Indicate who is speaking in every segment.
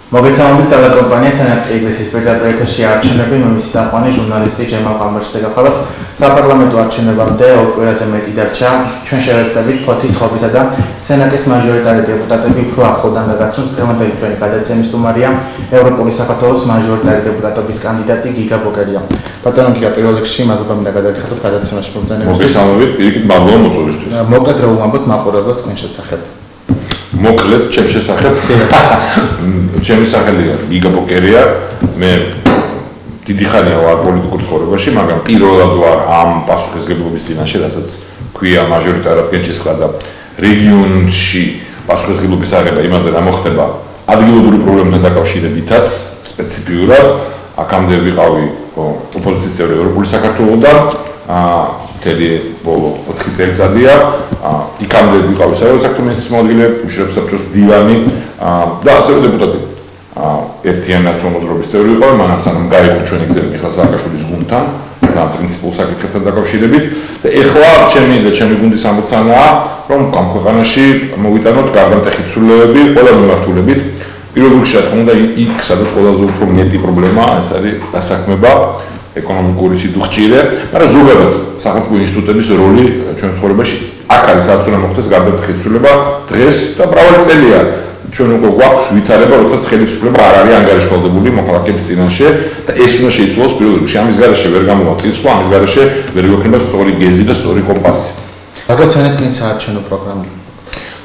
Speaker 1: მოგესალმებით ტელეკომპანია სენატი ეგრესის პირდაპირ არჩევნები მის საყვანი ჟურნალისტი ჯემალ ყამბაჩზე გახლავთ საპარლამენტო არჩევნებამდე 2 კვირაზე მეტი დარჩა ჩვენ შევეცდებით ფოთის ხობისა და სენატის მაჟორიტარი დეპუტატები უფრო ახლოდან გაგაცნოთ დღევანდელი ჩვენი გადაცემის სტუმარია ევროპული საქართველოს მაჟორიტარი დეპუტატობის კანდიდატი გიგა ბოკერია ბატონო გიგა პირველ რიგში მადლობა მინდა გადაგიხადოთ გადაცემაში მომწანებისთვის
Speaker 2: მოგესალმებით პირიქით მადლობა მოწვევისთვის
Speaker 1: მოკლედ რა ვამბობთ მაყურებელს თქვენ შესახებ
Speaker 2: მოკლედ ჩემ შესახებ ჩემი სახელია გიგა ბოკერია მე დიდი ხანია ვარ პოლიტიკურ ცხოვრებაში მაგრამ პირველად ვარ ამ პასუხისმგებლობის წინაშე რასაც ქვია მაჟორიტარად გენჩისხლა და რეგიონში პასუხისმგებლობის აღება იმაზე რა მოხდება ადგილობრივი პრობლემებთან დაკავშირებითაც სპეციფიურად აქამდე ვიყავი ოპოზიციის წევრი ევროპული საქართველოსთან მთელი ბოლო 4 წელიწადია იქამდე ვიყავი საერთო საქმის მოადგილე უშრებს საბჭოს მდივანი და ასევე დეპუტატი ერთიანი ნაციონალურობის წევრი ვიყავი მანაც სანამ გაიყო ჩვენი გზები მიხეილ სააკაშვილის გუნდთან და პრინციპულ საკითხებთან დაკავშირებით და ეხლა ჩემი გუნდის ამოცანაა რომ ამ ქვეყანაში მოვიტანოთ გარდამტეხი ცვლილებები ყველა მიმართულებით პირველ რიგში რა თქმა უნდა იქ სადაც ყველაზე უფრო მეტი პრობლემაა ეს არის დასაქმება ეკონომიკური სიდუხჭირე, მაგრამ ზოგადად სახელმწიფო ინსტიტუტების როლი ჩვენ ცხოვრებაში აქ არის რაც უნდა მოხდეს გარდამტეხი ცვლილება დღეს და მრავალი წელია ჩვენ უკვე გვაქვს ვითარება, როდესაც ხელისუფლება არ არის ანგარიშვალდებული მოქალაქეების წინაშე და ეს უნდა შეიცვალოს პირველ რიგში. ამის გარეშე ვერ გამოვა წინსვლა, ამის გარეშე ვერ გვექნება სწორი გეზი და სწორი კომპასი.
Speaker 1: რადგან სენატის საარჩევნო პროგრამა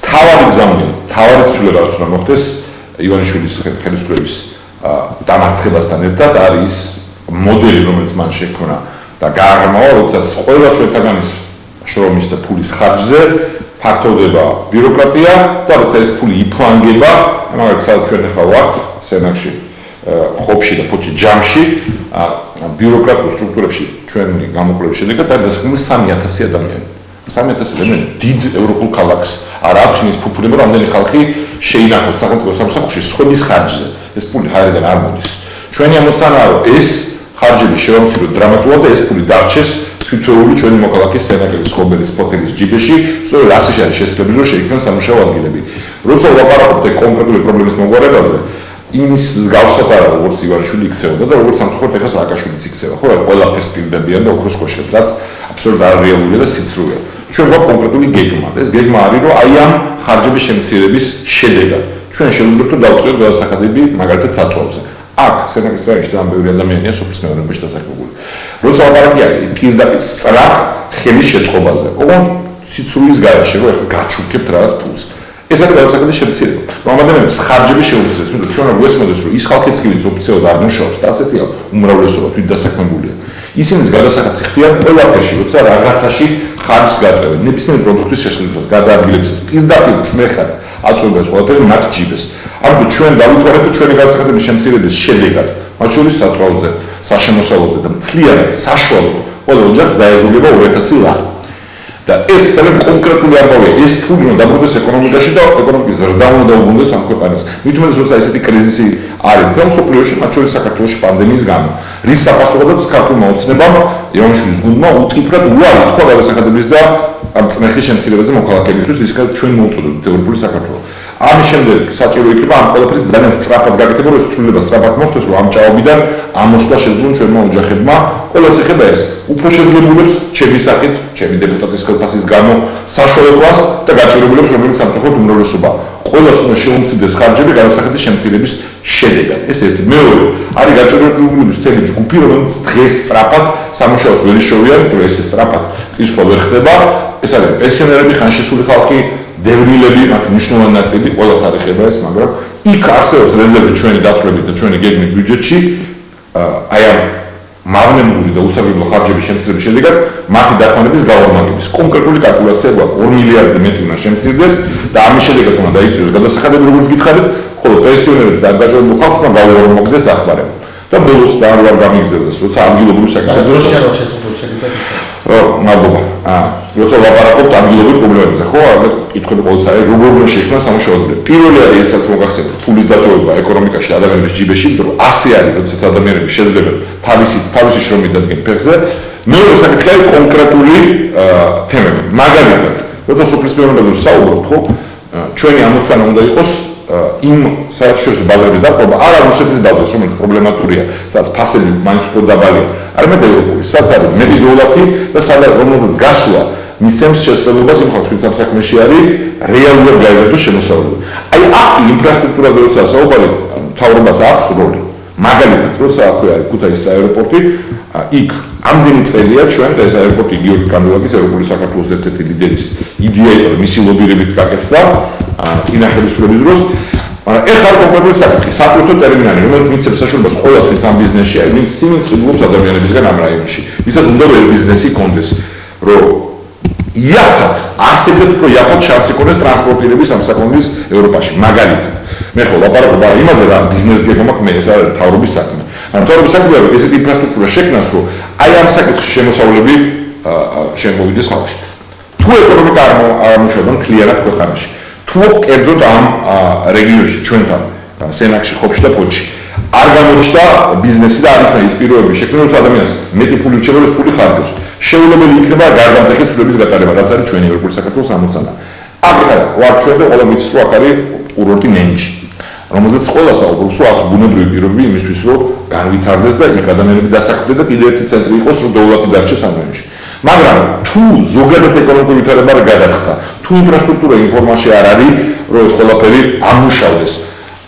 Speaker 2: თავარი გზავნილი, თავარი ცვლილება რაც უნდა მოხდეს ივანიშვილის ხელისუფლების დამარცხებასთან ერთად არის მოდელი რომელიც მან შექმნა და გააღრმავა როდესაც ყველა ჩვენთაგანის შრომის და ფულის ხარჯზე ფართოვდება ბიუროკრატია და როცა ეს ფული იფლანგება მაგალითად ჩვენ ახლა ვართ სენაკში ხობში და ფოჩი ჯამში ბიუროკრატიულ სტრუქტურებში ჩვენი გამოკვლევის შედეგად არის დასაქმებული 3000 ადამიანი 3000 ადამიანი დიდ ევროპულ ქალაქს არ აქვს ის ფუფუნება რამდენი ხალხი შეინახოს სახელმწიფო სამსახურში სხვების ხარჯზე ეს ფული ჰაერიდან არ მოდის ჩვენი ამოცანაა რომ ეს ხარჯები შევამციროთ დრამატულად და ეს ფული დარჩეს თითოეული ჩვენი მოქალაქის სენაკების ხობელის ფოთელის ჯიბეში, სწორედ ასე არის შესაძლებელი რომ შეიქმნას სამუშაო ადგილები. როცა ვლაპარაკობთ კონკრეტული პრობლემის მოგვარებაზე, იმის მსგავსად არა როგორც ივანიშვილი იქცეოდა და როგორც სამწუხაროდ ეხლა სააკაშვილიც იქცევა. ხო, ყველაფერს პირდებიან და ოქროს კოშკებს, რაც აბსოლუტურად არარეალურია და სიცრუეა. ჩვენ გვაქვს კონკრეტული გეგმა და ეს გეგმა არის რომ აი ამ ხარჯების შემცირების შედეგად ჩვენ შევძლებთ რომ დავწიოთ გადასახადები მაგალითად საწვავზე. აქ სენაკის რაიონში ძალიან ბევრი ადამიანია სოფლის მეურნეობაში დასაქმებული. როცა ლაპარაკი არის პირდაპირ სწრაფ ხელის შეწყობაზე, ოღონდ სიცრუის გარეშე რომ ახლა გაჩუქებთ რაღაც ფულს. ეს არის გადასახადის შემცირება. რომ ადამიანებს ხარჯები შეუძლიათ, მეტყვი ჩვენ არ გვესმოდეს რომ ის ხალხიც კი ვინც ოფიციალურად არ მუშაობს და ასეთია უმრავლესობა თვით დასაქმებულია. ისინიც გადასახადს იხდიან ყველაფერში, როცა რაღაცაში ხარჯს გაწევენ. ნებისმიერი პროდუქტის შესაძლებლობას გადაადგილებისას პირდაპირ წმეხად აწვევს ყველაფერი მათ ჯიბეს. ამიტომ ჩვენ დავითვალეთ ჩვენი გადასახადების შემცირების შედეგად, მათ შორის საწვავზე, საშემოსავლოზე და მთლიანად საშუალოდ ყველა ოჯახს დაეზოგება 2000 ლარი. და ეს ძალიან კონკრეტული ამბავია, ეს ფული უნდა დაბრუნდეს ეკონომიკაში და ეკონომიკის ზრდა უნდა დაუბრუნდეს ამ ქვეყანას. მით უმეტეს როცა ესეთი კრიზისი არის მთელ მსოფლიოში, მათ შორის საქართველოში პანდემიის გამო. რის საფასურებად ქართულმა ოცნებამ ივანიშვილის გუნდმა უტყიფრად უარი თქვა გადასახადების და ამ წნეხის შემცირებაზე მოქალაქეებისთვის, რისკად ჩვენ მოვუწოდებთ ევროპული საქართველო. ამის შემდეგ საჭირო იქნება ამ ყველაფრის ძალიან სწრაფად გაკეთება, რომ ეს ცვლილება სწრაფად მოხდეს, რომ ამ ჭაობიდან ამოსვლა შეძლონ ჩვენმა ოჯახებმა. ყველას ეხება ეს. უფრო შეძლებულებს ჩემი სახით, ჩემი დეპუტატის ხელფასის გამო საშუალებას და გაჭირებულებს, რომელიც სამწუხაროდ უმრავლესობა. ყველას უნდა შეუმცირდეს ხარჯები გადასახადის შემცირების შედეგად. ეს ერთი. მეორე, არის გაჭირებულების მთელი ჯგუფი, რომელიც დღეს სწრაფად სამუშაოს ვერ იშოვიან, თუ ეს სწრაფად წინსვლა ვერ ხდება. ეს არის პენსიონერები, ხანშესული ხალხი, დევნილები, მათი მნიშვნელოვანი ნაწილი ყველას არ ეხება ეს, მაგრამ იქ არსებობს რეზერვი ჩვენი დათვლებით და ჩვენი გეგმით ბიუჯეტში, აი ამ მაგნემური და უსაგრებლო ხარჯების შემცირების შედეგად მათი დახმარების გავორმაგების კონკრეტული კალკულაცია გვაქვს 2 მილიარდზე მეტი უნდა შემცირდეს და ამის შედეგად უნდა დაიწიოს გადასახადები როგორც გითხარით, ხოლო პენსიონერებს და დაჯერებულ ხალხს უნდა გავორმაგდეს დახმარება. და ბოლოს ძალიან არ გამიგზავნოს, როცა ადგილობრივი საკითხებზე მადლობა. როცა ლაპარაკობთ ადგილობრივ პრობლემებზე, ხო, კითხვები ყოველთვის არის, როგორ უნდა შეიქმნას სამუშაო ადგილები. პირველი არის ესაც მოგახსენებთ, ფულის დატოვება ეკონომიკაში ადამიანების ჯიბეში, რომ ასე არის, როდესაც ადამიანები შეძლებენ თავისი შრომით დადგენ ფეხზე. მეორე საკითხი არის კონკრეტული თემები. მაგალითად, როცა სოფლის მეურნეობაზე ვსაუბრობთ, ხო, ჩვენი ამოცანა უნდა იყოს იმ საერთაშორისო ბაზრების დაპყრობა არა რუსეთის ბაზრებს, რომელიც პრობლემატურია, სადაც ფასები მაინც უფრო დაბალია, არამედ ევროპული, სადაც არის მეტი დოლარი და სადაც რომელსაც გასვლა მისცემს შესაძლებლობას იმ ხალხის სამსახმეში არის რეალურად გაიზარდოს შემოსავლები. აი აქ ინფრასტრუქტურაზე როცა საუბარი მთავრობას აქვს როლი. მაგალითად, როცა აქვე არის ქუთაისის აეროპორტი, იქ ამდენი წელია ჩვენ ეს აეროპორტი გიორგი კანდელაკის ევროპული საქართველოს ერთ-ერთი ლიდერის იდეა იყო, მისი ლობირებით გაკეთდა წინა ხელისუფლების დროს. მაგრამ ეხლა კონკრეტული საკითხი, საკუთრო ტერმინალი, რომელიც მიცემს საშუალებას ყველას, ვინც ამ ბიზნესში არის, ვინც სიმინს ყიდულობს ადამიანებისგან ამ რაიონში. ვისაც უნდა რომ ეს ბიზნესი კონდეს, რომ იაფად, არსებითად უფრო იაფად შანსი ქონდეს ტრანსპორტირების სამსახურის ევროპაში, მაგალითად. მე ხო ლაპარაკობ იმაზე რა ბიზნეს გეგმა მაქვს, მე ეს არის მთავრობის საქმე. ან მთავრობის საქმეა ესეთი ინფრასტრუქტურა შექმნას, რომ აი ამ საკითხში შემოსავლები შემოვიდეს ხალხში. თუ ეკონომიკა არ ამუშავება მთლიანად ქვეყანაში, თუ კერძოდ ამ რეგიონში ჩვენთან სენაკში, ხობში და ფოთში არ გამოჩნდა ბიზნესი და არ იქნა ის პირობები შექმნა, რომ ადამიანს მეტი ფული რჩება, ეს ფული ხარჯავს. შეუძლებელი იქნება გარდამტეხი ცვლილების გატარება, რაც არის ჩვენი ევროპული საქართველოს ამოცანა. აქ ვარ ჩვენ და ყველა ვიცის, რომ აქ არის კურორტი ნენჯი, რომელზეც ყველა საუბრობს, რომ აქვს ბუნებრივი პირობები იმისთვის, რომ განვითარდეს და იქ ადამიანები დასახლდნენ და კიდევ ერთი ცენტრი იყოს, რომ დოვლათი დარჩეს ამ რაიონში. მაგრამ თუ ზოგადად ეკონომიკური ვითარება არ გადაწყდა, თუ ინფრასტრუქტურა ინფორმაცია არ არის, რომ ეს ყველაფერი ამუშავდეს,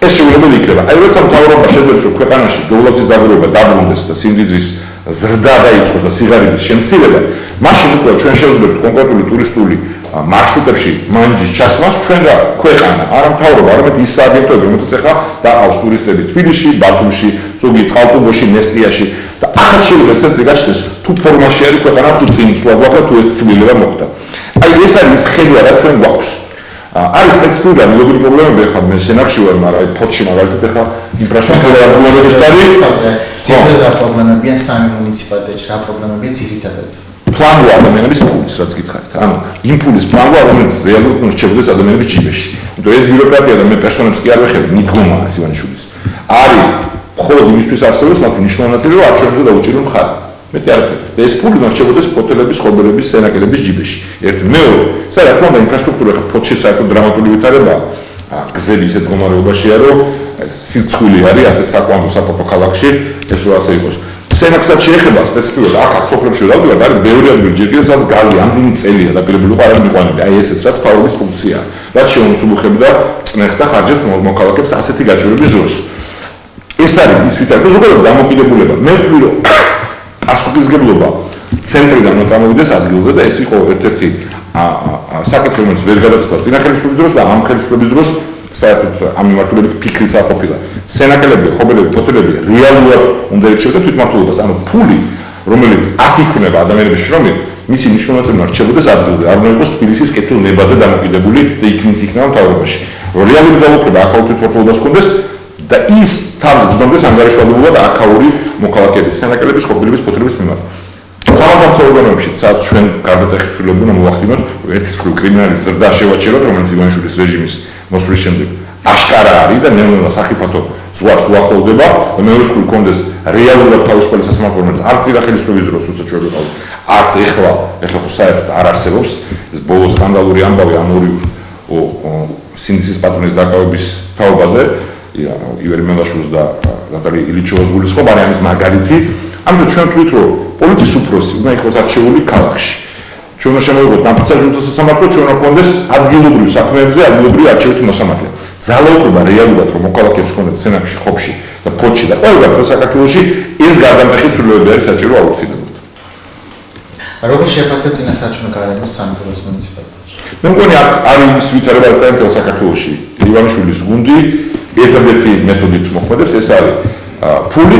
Speaker 2: ეს შეუძლებელი იქნება. აი როცა მთავრობა შეძლებს, რომ ქვეყანაში დოვლათის დაგროვება დაბრუნდეს და სიმდიდრის ზრდა დაიწყოს და სიღარიბის შემცირება, მაშინ უკვე ჩვენ შევძლებთ კონკრეტული ტურისტული მარშრუტებში მანჯის ჩასვლას, ჩვენ რა ქვეყანა, არა მთავრობა, არამედ ის სააგენტოები, რომელთაც ახლა დაყავს ტურისტები თბილისში, ბათუმში, ზოგი წყალტუბოში, ნესტიაში და აქაც შეიძლება ეს ცენტრი გაჩნდეს, თუ ფორმაში არის ქვეყანა, თუ წინ სვლა გვაქვს, თუ ეს ცვლილება მოხდა. აი ეს არის ხედვა რა ჩვენ გვაქვს. არის სპეციფიკური ადგილობრივი პრობლემები, ახლა მე სენაკში ვარ, მაგრამ აი ფოთში მაგალითად ახლა ინფრასტრუქტურა პრობლემების
Speaker 1: ძირითადად რა პრობლემებია სამი მუნიციპალიტეტში, რა პრობლემებია ძირითადად?
Speaker 2: პლანო ადამიანების ფულის, რაც გითხარით. ანუ იმ ფულის პლანო, რომელიც რეალურად მორჩებოდეს ადამიანების ჯიბეში. იმიტომ ეს ბიუროკრატია და მე პერსონებს კი არ ვეხები, მიდგომაა ივანიშვილის. არის მხოლოდ იმისთვის არსებობს მათი მნიშვნელოვანი ნაწილი, რომ არჩევნებზე დაუჭირო მხარი. მეტი არაფერი. და ეს ფული მორჩებოდეს ჰოტელების, ხობელების, სენაკელების ჯიბეში. ერთი, მეორე, საერთოდ რა თქმა უნდა ინფრასტრუქტურა ფოთში საერთოდ დრამატული ვითარებაა. გზები ისეთ მდგომარეობაშია, რომ სიცხვილი არის ასეთ საკვანძო საპორტო ქალაქში, ეს რო ასე იყოს. სენაკსაც შეეხება სპეციფიკურად აქ სოფლებში დავდივარ, არის ბევრი ადგილი ჯერ კიდევ სადაც გაზი ამდენი წელია დაპირებული იყო არ არის მიყვანილი. აი ესეც რაც თავის ფუნქციაა. რაც შეუმსუბუქებდა წნეხს და ხარჯებს მოქალაქეებს ასეთი გაჭირვების დროს. ეს არის ის ვითარება, ზოგადად დამოკიდებულება. მე ვთვლი, რომ პასუხისმგებლობა ცენტრიდან უნდა წამოვიდეს ადგილზე და ეს იყო ერთ-ერთი საკითხი, რომელიც ვერ გადაწყვეტა წინა ხელისუფლების დროს და ამ ხელისუფლების დროს საერთოდ ამ მიმართულებით ფიქრიც არ ყოფილა. სენაკელები, ხობელები, ფოთლები რეალურად უნდა ირჩევდნენ თვითმმართველობას, ანუ ფული, რომელიც აქ იქნება ადამიანების შრომით, მისი მნიშვნელოვანი რჩებოდეს ადგილზე, არ უნდა იყოს თბილისის კეთილ ნებაზე დამოკიდებული და იქ ვინც იქნება მთავრობაში. რეალური ძალაუფლება აქაურ თვითმმართველობას ჰქონდეს და ის თავს გრძნობს ანგარიშვალდებულად აქაური მოქალაქეების, სენაკელების, ხობელების, ფოთლების მიმართ. სამართალდამცავ ორგანოებში, სადაც ჩვენ გარდატეხი ცვლილებები უნდა მოვახდინოთ, ერთის მხრივ კრიმინალის ზრდა შევაჩეროთ, რომელიც ივანიშვილის რეჟიმის მოსვლის შემდეგ აშკარა არის და ნელ-ნელა სახიფათო ზღვარს უახლოვდება და მეორე მხრივ კონდეს რეალურად თავისუფალი სასამართლო, რომელიც არც წინა ხელისუფლების დროს როცა ჩვენ ვიყავით, არც ეხლა ხო საერთოდ არ არსებობს. ეს ბოლო სკანდალური ამბავი ამ ორი სინდისის პატრონის დაკავების თაობაზე, ივერი მელაშვილის და ნატალი ილიჩოვას გულისხმობა არის ამის მაგალითი. ამიტომ ჩვენ ვთვლით, რომ პოლიციის უფროსი უნდა იყოს არჩეული ქალაქში. ჩვენ უნდა შემოვიღოთ ნაფიცარ ჯუნტას სასამართლო, ჩვენ უნდა გქონდეს ადგილობრივ საქმეებზე ადგილობრივი არჩევითი მოსამართლე. ძალაუფლება რეალურად რომ მოქალაქეებს ჰქონდეთ სენაკში, ხობში და ფოთში და ყველგან საქართველოში ეს გარდამტეხი ცვლილებები არის საჭირო აუცილებლად.
Speaker 1: როგორ შეფასებთ წინასაარჩევნო გარემოს სამეგრელოს მუნიციპალიტეტში?
Speaker 2: მე მგონი აქ არის ის ვითარება წარდგენილ საქართველოში. ივანიშვილის გუნდი ერთადერთი მეთოდით მოქმედებს, ეს არის ფული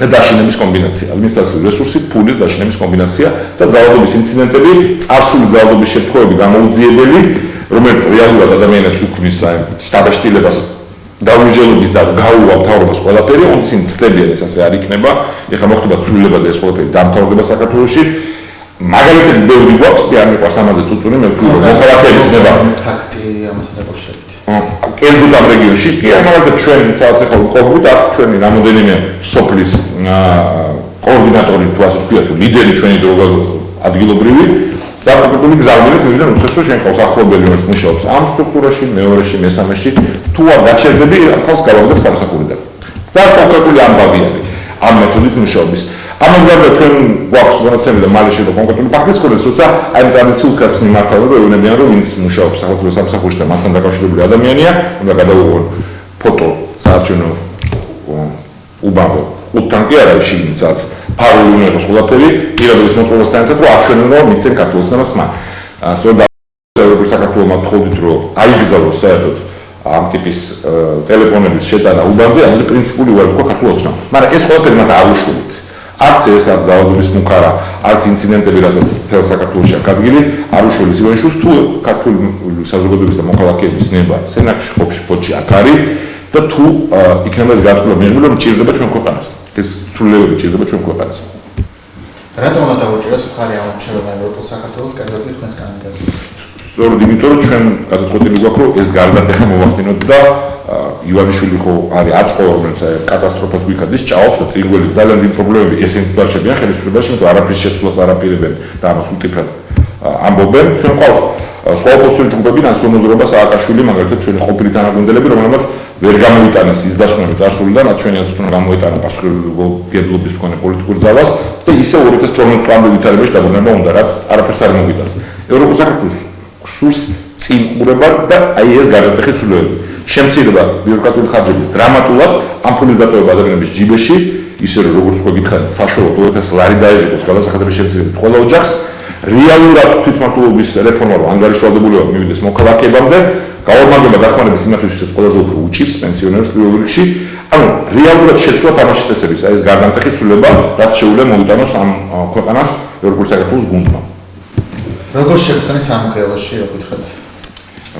Speaker 2: და დაშინების კომბინაცია, ადმინისტრაციული რესურსი, ფული და დაშინების კომბინაცია და ძალადობის ინციდენტები, წარსული ძალადობის შემთხვევები გამოუძიებელი, რომელიც რეალურად ადამიანებს უქმნის შტაბ-შტილებას დაუჯელობის და გაუვა მთავრობას ყველაფერი, ond ისინი ცდებიან ეს ასე არ იქნება. ეხლა მოხდება ცვლილება და ეს ყველაფერი დამთავრდება საქართველოში. მაგალითად ბევრი გვაქვს, კი არ მიყვარს ამაზე წუწუნი, მე ვთვლი, რომ მოქალაქეების ნება
Speaker 1: ფაქტი ამასთან დაკავშირებით.
Speaker 2: კერძოდ ამ რეგიონში, კი არ მაგალითად ჩვენ სადაც ახლა ვყოფით, აქ ჩვენი რამოდენიმე სოფლის კოორდინატორი თუ ასე ვთქვათ, ლიდერი ჩვენი ადგილობრივი და კონკრეტული გზავნილით მივიდა უთხრეს რომ შენ ხავს ახლობელი რომელიც მუშაობს ამ სტრუქტურაში, მეორეში, მესამეში, თუ არ გაჩერდები, ხავს გავაგდებ სამსახურიდან. და კონკრეტული ამბავი არის ამ მეთოდით მუშაობის. ამას გარდა ჩვენ გვაქვს მონაცემები და მალე შეიძლება კონკრეტული ფაქტიც გქონდეს, როცა აი ტრადიციულ კაცს მიმართავენ რომ ეუბნებიან რომ ვინც მუშაობს სახელმწიფო სამსახურში და მასთან დაკავშირებული ადამიანია, უნდა გადაუღონ ფოტო საარჩევნო უბანზე. უთან კი არა შიგნით ფარული უნდა იყოს ყველაფერი, პირადობის მოწყობასთან ერთად რომ აჩვენონ რომ მიცენ ქართულს და მას ხმა. სწორედ ევროპის საქართველოს მათხოვდით რომ აიგზავნოს საერთოდ ამ ტიპის ტელეფონების შეტანა უბანზე, ამაზე პრინციპული უარი თქვა ქართულ ოცნებებს. მაგრამ ეს ყველაფერი მათ არ უშურით. არც ეს არ ძალადობის მუქარა, არც ინციდენტები, რასაც თელ საქართველოში აქვს ადგილი, არ უშურით ივანიშვილს თუ ქართული საზოგადოების და მოქალაქეების ნება სენაკში, ხობში, ფოთში აქ არის და თუ იქნება ეს გაწყვეტილება მიიღებული, რომ ჭირდება ჩვენ ქვეყანას. ეს სრულიად ჭირდება ჩვენ ქვეყანას.
Speaker 1: რატომ უნდა დავუჭიროს ხარი ამ რჩევებმა ევროპულ საქართველოს კარგად თქვენს კანდიდატს?
Speaker 2: სწორედ იმიტომ რომ ჩვენ გადაწყვეტილი გვაქვს რომ ეს გარდათ ახლა მოვახდინოთ და ივანიშვილი ხო არის აწყო რომელიც კატასტროფას გვიქადის ჭაობს და წიგველი ძალიან დიდი პრობლემები ესენი დარჩებიან ხელისუფლებაში იმიტომ არაფრის შეცვლას არ აპირებენ და ამას უტიფრად ამბობენ ჩვენ ყავს სხვა ოპოზიციური ჯგუფები ნაციონალურობა სააკაშვილი მაგალითად ჩვენი ყოფილი თანაგუნდელები რომელმაც ვერ გამოიტანეს ის დასკვნები წარსულიდან რაც ჩვენი აზრით უნდა გამოიტანა პასუხისმგებლობის მქონე პოლიტიკურ ძალას და ისე 2012 წლამდე ვითარებაში დაბრუნება უნდა რაც არაფერს არ მოგიტანს ევროპულ საქართველოს სულს წინ ყურება და აი ეს გარდატეხი ცვლილებები შემცირება ბიუროკრატიული ხარჯების დრამატულად ამ ფულის დატოვება ადამიანების ჯიბეში ისე რომ როგორც უკვე გითხარით საშუალოდ 2000 ლარი დაეჟღოს გადასახადების შემცირებით ყველა ოჯახს რეალურად თვითმმართველობის რეფორმა რომ ანგარიშვალდებულება მივიდეს მოქალაქეებამდე გაორმაგება დახმარების იმათვისაც ყველაზე უფრო უჭირს პენსიონერებს პირველ რიგში ანუ რეალურად შეცვლა თამაშის წესების აი ეს გარდატეხი ცვლილება რაც შეუძლია მოიტანოს ამ ქვეყანას ევროპული საქართველოს გუნდმა
Speaker 1: როგორ შეგვიძლია სამგრელოში რო გითხრათ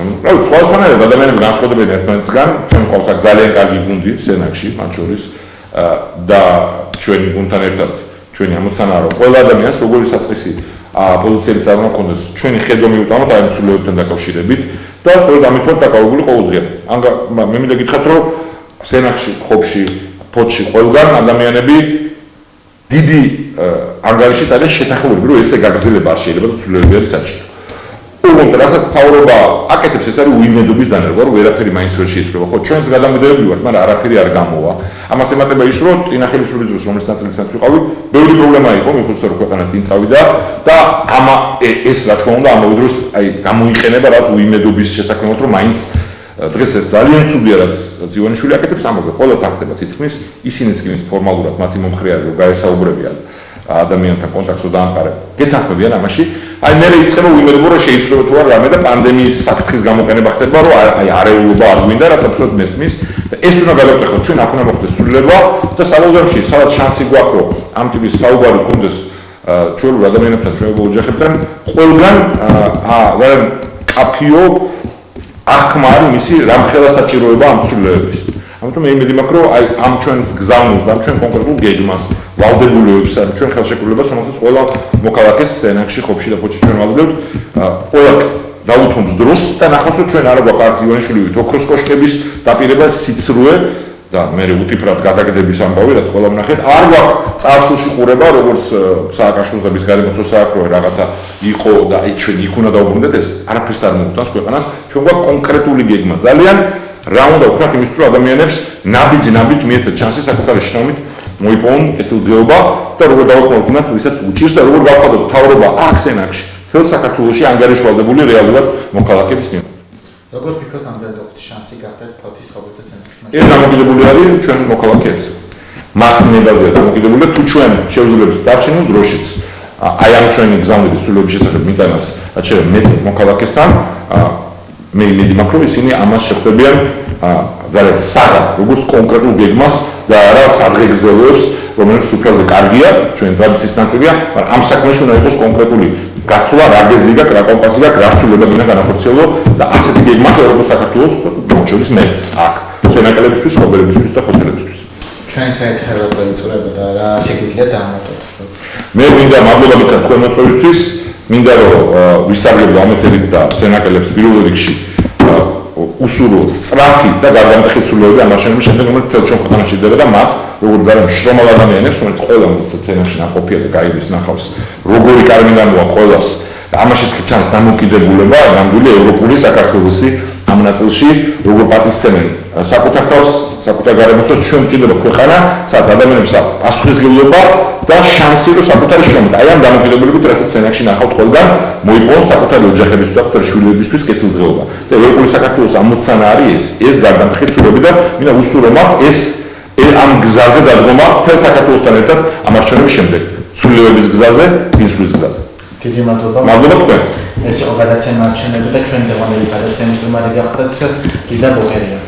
Speaker 2: რა ვიცი სხვადასხვანაირად ადამიანები განსხვავდებიან ერთმანეთისგან ჩვენ ყავს აქ ძალიან კარგი გუნდი სენაკში მათ შორის და ჩვენი გუნდთან ერთად ჩვენი ამოცანაა რომ ყველა ადამიანს როგორი საწყისი პოზიციების არ უნდა ქონდეს ჩვენი ხედვა მიუტანოთ აი ამ ცვლილებებთან დაკავშირებით და სწორედ ამით ვართ დაკავებული ყოველდღე მე მინდა გითხრათ რომ სენაკში ხობში ფოთში ყველგან ადამიანები დიდი ანგარიშით არის შეთანხმებული რომ ესე გაგრძელება არ შეიძლება და ცვლილებები არის საჭირო უბრალოდ რასაც თავრობა აკეთებს ეს არის უიმედობის დანერგვა რომ ვერაფერი მაინც ვერ შეიცვლება ხო ჩვენს გადამგდელები ვართ მაგრამ არაფერი არ გამოვა ამას ემატება ის რომ წინა ხელისუფლების დროს რომელიც ნაწილიც ვიყავი ბევრი პრობლემა იყო მიხოცე რომ ქვეყანა წინ წავიდა და ეს რა თქმა უნდა ამავე დროს აი გამოიყენება რაც უიმედობის შესაქმნელად რომ მაინც დღეს ეს ძალიან ცუდია რაც ივანიშვილი აკეთებს ამაზე ყველა თანხდება თითქმის ისინიც კი ვინც ფორმალურად მათი მომხრე არის რომ გაესაუბრებიან ადამიანთან კონტაქტს დაამყარებ გეთანხმებიან ამაში აი მე რიცხება უიმედო რომ შეიძლება თუ არ რამე და პანდემიის საფრთხის გამოყენება ხდება რომ აი არეულობა არ გვინდა რაც აბსოლუტურად მესმის და ეს უნდა გადავტეხოთ ჩვენ აქ უნდა მოხდეს სრულება და საბოლოოში სადაც შანსი გვაქვს რომ ამ ტიპის საუბარი გქონდეს ჩვეულებრივ ადამიანებთან ჩვეულებრივ ოჯახებთან ყველგან ძალიან კაფიო აღქმა არის მისი რამხელა საჭიროება ამ სრულებების ამიტომ მე იმედი მაქვს რომ აი ამ ჩვენს გზავნილს და ჩვენ კონკრეტულ გეგმას ვალდებულებებს ან ჩვენ ხელშეკრულებას რომელსაც ყველა მოქალაქეს სენაკში ხობში და ფოთში ჩვენ ვაძლევთ ყველა დაუთმობს დროს და ნახავს რომ ჩვენ არ გვაქვს ივანიშვილივით ოქროს კოშკების დაპირება სიცრუე და მე უტიფრად გადაგდების ამბავი რაც ყველა ვნახეთ არ გვაქვს წარსულში ყურება როგორც სააკაშვილების გარემოცო სააქრო რაღაცა იყო და აი ჩვენ იქ უნდა დაუბრუნდეთ ეს არაფერს არ მოუტანს ქვეყანას ჩვენ გვაქვს კონკრეტული გეგმა ძალიან რა უნდა ვქნათ იმისთვის რომ ადამიანებს ნაბიჯ მიეცათ შანსი საკუთარი შრომით მოიპოვონ კეთილდღეობა და როგორ დავახმაროთ იმათ ვისაც უჭირს და როგორ გავხადოთ თავრობა აქ სენაკში თელ საქართველოში ანგარიშვალდებული რეალურად მოქალაქეების მიმართ
Speaker 1: როგორ ფიქრობთ ამ გადაუხდის შანსი გახდეთ ფოთის ხობეთ და სენაკის
Speaker 2: ეს დამოკიდებული არის ჩვენ მოქალაქეებზე მათ ნებაზეა დამოკიდებული თუ ჩვენ შევძლებთ დარჩენილ დროშიც აი ამ ჩვენი გზავნილი სრულების შესახებ მიტანას რაც შეიძლება მეტ მოქალაქესთან მე იმედი მაქვს რომ ისინი ამას შეხვდებიან ძალიან საღად როგორც კონკრეტულ გეგმას და არა სადღეგრძელოებს რომელიც უფრაზე კარგია ჩვენი ტრადიციის ნაწილია მაგრამ ამ საქმეში უნდა იყოს კონკრეტული გათვლა რა გეზი და რა კომპასი და რა სრულება გინდა განახორციელო და ასეთი გეგმა ევროპულ საქართველოს ბონჩორის მეც აქ სენაკელებისთვის, ხობელებისთვის და ჰოთელებისთვის
Speaker 1: ჩვენ საერთოდ ხელოვნური წურება და რა შეგიძლიათ დაამატოთ
Speaker 2: მე მინდა მადლობა გითხრათ თქვენ მოწვევისთვის მინდა რომ ვისარგებლო ამ ეთერით და სენაკელებს პირველ რიგში უსურო სწრაფი და გარდამტეხი ცვლილებები ამ არჩევნების შემდეგ რომელიც თელ ჩვენ ქვეყანაში ჭირდება და მათ როგორც ძალიან მშრომელ ადამიანებს რომელიც ყველა სცენაში ნაყოფია და გაიგებს ნახავს როგორი კარმი გამოვა ყველას და ამაში ჩანს დამოკიდებულება ნამდვილი ევროპული საქართველოსი ამ ნაწილში როგორ პატისცემენ საკუთარ თავს, საკუთარ გარემოსაც ჩვენ მჭირდება ქვეყანა, სადაც ადამიანებს აქვს პასუხისმგებლობა და შანსი რომ საკუთარი შრომით, აი ამ დამოკიდებულებით, რასაც სცენაში ნახავთ ყველგან, მოიპოვონ საკუთარი ოჯახებისთვის, საკუთარი შვილებისთვის კეთილდღეობა. და ევროპული საქართველოს ამოცანა არის ეს გარდამტეხი ცვლილებები და მინდა უსურვო მაგ ეს ამ გზაზე დადგომა მთელ საქართველოსთან ერთად ამ არჩევნების შემდეგ. ცვლილებების გზაზე, წინსვლის გზაზე.
Speaker 1: დიდი მადლობა.
Speaker 2: მადლობა თქვენ.
Speaker 1: ეს იყო გადაცემა არჩევნები და ჩვენ დღევანდელი გადაცემის სტუმარი გახდათ გიდა ბოკერია.